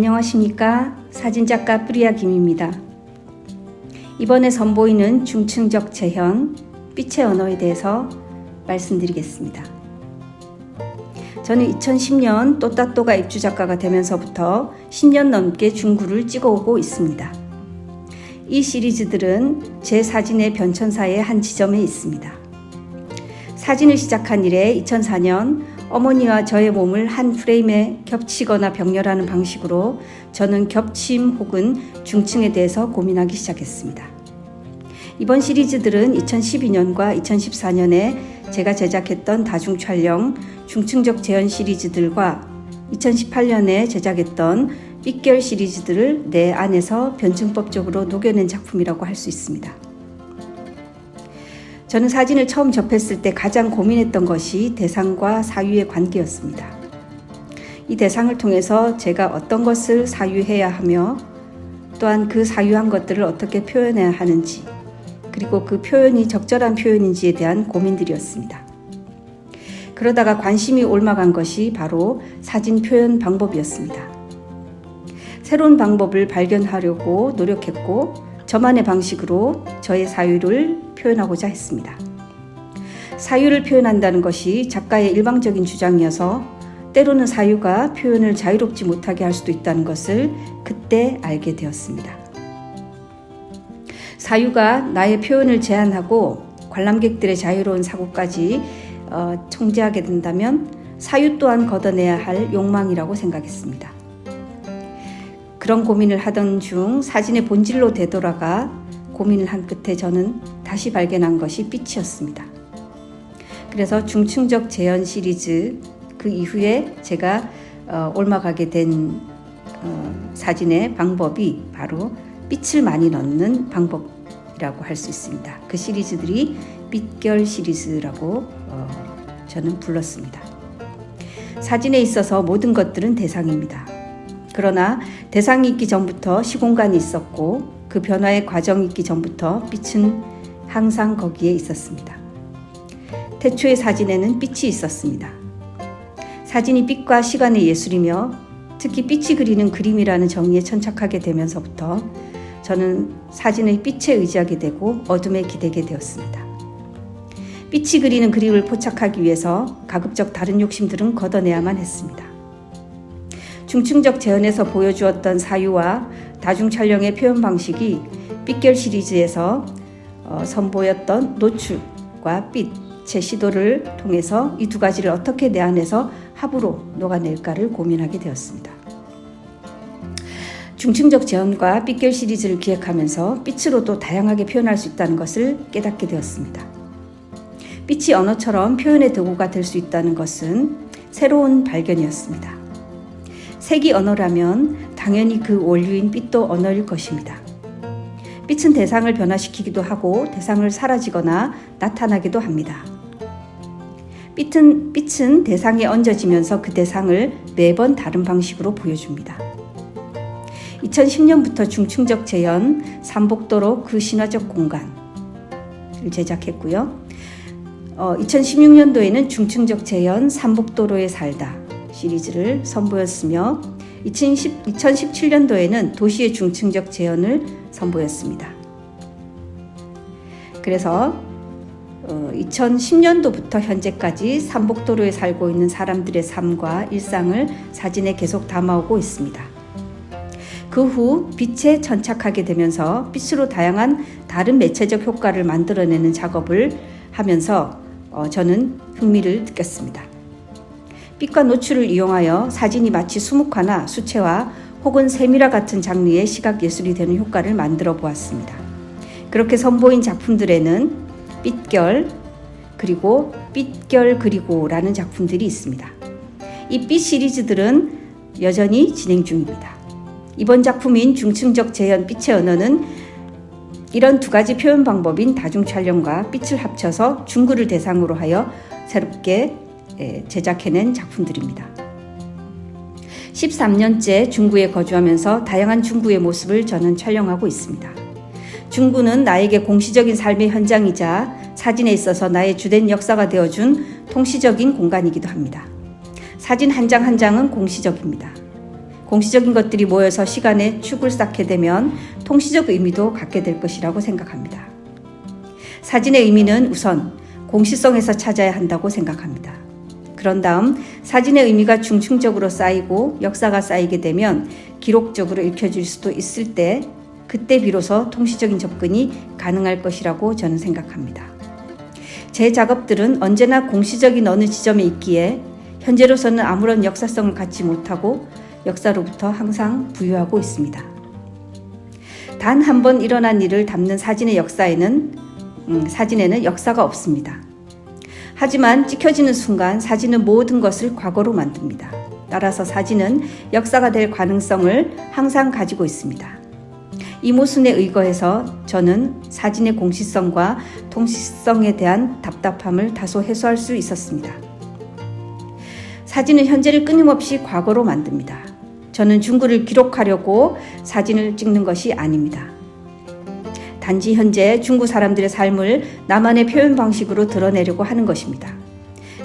안녕하십니까? 사진작가 뿌리아 김입니다. 이번에 선보이는 중층적 재현, 빛의 언어에 대해서 말씀드리겠습니다. 저는 2010년 또따또가 입주작가가 되면서부터 10년 넘게 중구를 찍어오고 있습니다. 이 시리즈들은 제 사진의 변천사의 한 지점에 있습니다. 사진을 시작한 이래 2004년 어머니와 저의 몸을 한 프레임에 겹치거나 병렬하는 방식으로 저는 겹침 혹은 중층에 대해서 고민하기 시작했습니다. 이번 시리즈들은 2012년과 2014년에 제가 제작했던 다중촬영 중층적 재현 시리즈들과 2018년에 제작했던 삐결 시리즈들을 내 안에서 변증법적으로 녹여낸 작품이라고 할 수 있습니다. 저는 사진을 처음 접했을 때 가장 고민했던 것이 대상과 사유의 관계였습니다. 이 대상을 통해서 제가 어떤 것을 사유해야 하며 또한 그 사유한 것들을 어떻게 표현해야 하는지 그리고 그 표현이 적절한 표현인지에 대한 고민들이었습니다. 그러다가 관심이 옮아간 것이 바로 사진 표현 방법이었습니다. 새로운 방법을 발견하려고 노력했고 저만의 방식으로 저의 사유를 표현하고자 했습니다. 사유를 표현한다는 것이 작가의 일방적인 주장이어서 때로는 사유가 표현을 자유롭지 못하게 할 수도 있다는 것을 그때 알게 되었습니다. 사유가 나의 표현을 제한하고 관람객들의 자유로운 사고까지 통제하게 된다면 사유 또한 걷어내야 할 욕망이라고 생각했습니다. 그런 고민을 하던 중 사진의 본질로 되돌아가 고민을 한 끝에 저는 다시 발견한 것이 빛이었습니다. 그래서 중층적 재현 시리즈 그 이후에 제가 옮아가게 된 사진의 방법이 바로 빛을 많이 넣는 방법이라고 할 수 있습니다. 그 시리즈들이 빛결 시리즈라고 저는 불렀습니다. 사진에 있어서 모든 것들은 대상입니다. 그러나 대상이 있기 전부터 시공간이 있었고 그 변화의 과정이 있기 전부터 빛은 항상 거기에 있었습니다. 태초의 사진에는 빛이 있었습니다. 사진이 빛과 시간의 예술이며 특히 빛이 그리는 그림이라는 정의에 천착하게 되면서부터 저는 사진의 빛에 의지하게 되고 어둠에 기대게 되었습니다. 빛이 그리는 그림을 포착하기 위해서 가급적 다른 욕심들은 걷어내야만 했습니다. 중층적 재현에서 보여주었던 사유와 다중촬영의 표현 방식이 빛결 시리즈에서 선보였던 노출과 빛의 시도를 통해서 이 두 가지를 어떻게 내 안에서 합으로 녹아낼까를 고민하게 되었습니다. 중층적 재현과 빛결 시리즈를 기획하면서 빛으로도 다양하게 표현할 수 있다는 것을 깨닫게 되었습니다. 빛이 언어처럼 표현의 도구가 될 수 있다는 것은 새로운 발견이었습니다. 색이 언어라면 당연히 그 원류인 빛도 언어일 것입니다. 빛은 대상을 변화시키기도 하고 대상을 사라지거나 나타나기도 합니다. 빛은 대상에 얹어지면서 그 대상을 매번 다른 방식으로 보여줍니다. 2010년부터 중층적 재현 삼복도로 그 신화적 공간을 제작했고요. 2016년도에는 중층적 재현 삼복도로에 살다 시리즈를 선보였으며 2017년도에는 도시의 중층적 재현을 선보였습니다. 그래서 2010년도부터 현재까지 삼복도로에 살고 있는 사람들의 삶과 일상을 사진에 계속 담아오고 있습니다. 그 후 빛에 천착하게 되면서 빛으로 다양한 다른 매체적 효과를 만들어내는 작업을 하면서 저는 흥미를 느꼈습니다. 빛과 노출을 이용하여 사진이 마치 수묵화나 수채화 혹은 세미라 같은 장르의 시각 예술이 되는 효과를 만들어 보았습니다. 그렇게 선보인 작품들에는 빛결 그리고 빛결 그리고라는 작품들이 있습니다. 이 빛 시리즈들은 여전히 진행 중입니다. 이번 작품인 중층적 재현 빛의 언어는 이런 두 가지 표현 방법인 다중촬영과 빛을 합쳐서 중구를 대상으로 하여 새롭게 제작해낸 작품들입니다. 13년째 중구에 거주하면서 다양한 중구의 모습을 저는 촬영하고 있습니다. 중구는 나에게 공시적인 삶의 현장이자 사진에 있어서 나의 주된 역사가 되어준 통시적인 공간이기도 합니다. 사진 한 장 한 장은 공시적입니다. 공시적인 것들이 모여서 시간의 축을 쌓게 되면 통시적 의미도 갖게 될 것이라고 생각합니다. 사진의 의미는 우선 공시성에서 찾아야 한다고 생각합니다. 그런 다음 사진의 의미가 중층적으로 쌓이고 역사가 쌓이게 되면 기록적으로 읽혀질 수도 있을 때 그때 비로소 통시적인 접근이 가능할 것이라고 저는 생각합니다. 제 작업들은 언제나 공시적인 어느 지점에 있기에 현재로서는 아무런 역사성을 갖지 못하고 역사로부터 항상 부유하고 있습니다. 단 한 번 일어난 일을 담는 사진의 사진에는 역사가 없습니다. 하지만 찍혀지는 순간 사진은 모든 것을 과거로 만듭니다. 따라서 사진은 역사가 될 가능성을 항상 가지고 있습니다. 이 모순에 의거해서 저는 사진의 공시성과 통시성에 대한 답답함을 다소 해소할 수 있었습니다. 사진은 현재를 끊임없이 과거로 만듭니다. 저는 중구를 기록하려고 사진을 찍는 것이 아닙니다. 단지 현재 중구 사람들의 삶을 나만의 표현 방식으로 드러내려고 하는 것입니다.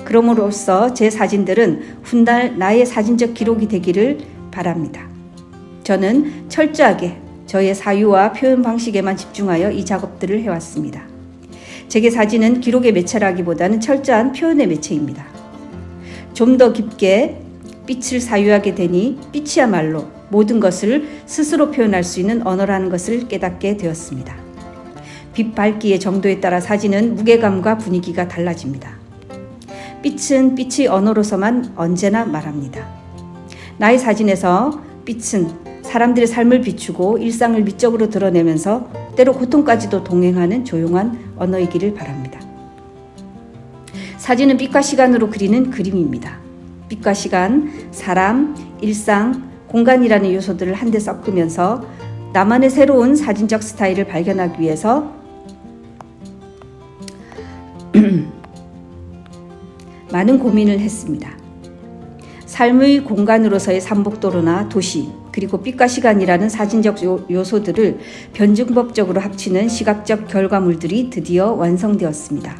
그럼으로써 제 사진들은 훗날 나의 사진적 기록이 되기를 바랍니다. 저는 철저하게 저의 사유와 표현 방식에만 집중하여 이 작업들을 해왔습니다. 제게 사진은 기록의 매체라기보다는 철저한 표현의 매체입니다. 좀 더 깊게 빛을 사유하게 되니 빛이야말로 모든 것을 스스로 표현할 수 있는 언어라는 것을 깨닫게 되었습니다. 빛 밝기의 정도에 따라 사진은 무게감과 분위기가 달라집니다. 빛은 빛의 언어로서만 언제나 말합니다. 나의 사진에서 빛은 사람들의 삶을 비추고 일상을 미적으로 드러내면서 때로 고통까지도 동행하는 조용한 언어이기를 바랍니다. 사진은 빛과 시간으로 그리는 그림입니다. 빛과 시간, 사람, 일상, 공간이라는 요소들을 한데 섞으면서 나만의 새로운 사진적 스타일을 발견하기 위해서 많은 고민을 했습니다. 삶의 공간으로서의 삼복도로나 도시, 그리고 빛과 시간이라는 사진적 요소들을 변증법적으로 합치는 시각적 결과물들이 드디어 완성되었습니다.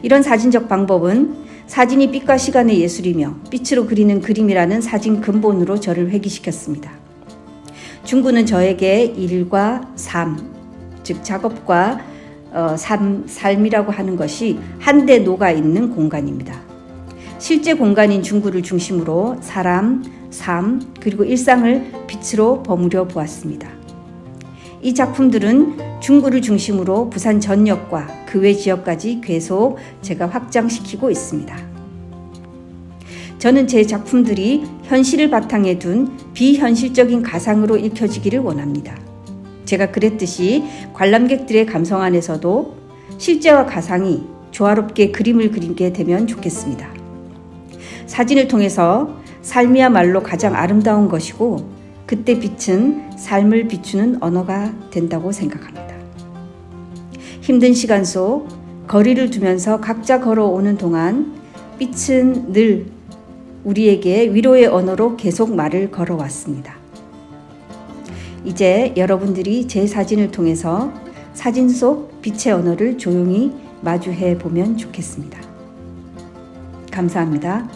이런 사진적 방법은 사진이 빛과 시간의 예술이며 빛으로 그리는 그림이라는 사진 근본으로 저를 회귀시켰습니다. 중구는 저에게 일과 삶, 즉 작업과 삶이라고 하는 것이 한데 녹아있는 공간입니다. 실제 공간인 중구를 중심으로 사람, 삶, 그리고 일상을 빛으로 버무려 보았습니다. 이 작품들은 중구를 중심으로 부산 전역과 그 외 지역까지 계속 제가 확장시키고 있습니다. 저는 제 작품들이 현실을 바탕에 둔 비현실적인 가상으로 읽혀지기를 원합니다. 제가 그랬듯이 관람객들의 감성 안에서도 실제와 가상이 조화롭게 그림을 그리게 되면 좋겠습니다. 사진을 통해서 삶이야말로 가장 아름다운 것이고 그때 빛은 삶을 비추는 언어가 된다고 생각합니다. 힘든 시간 속 거리를 두면서 각자 걸어오는 동안 빛은 늘 우리에게 위로의 언어로 계속 말을 걸어왔습니다. 이제 여러분들이 제 사진을 통해서 사진 속 빛의 언어를 조용히 마주해 보면 좋겠습니다. 감사합니다.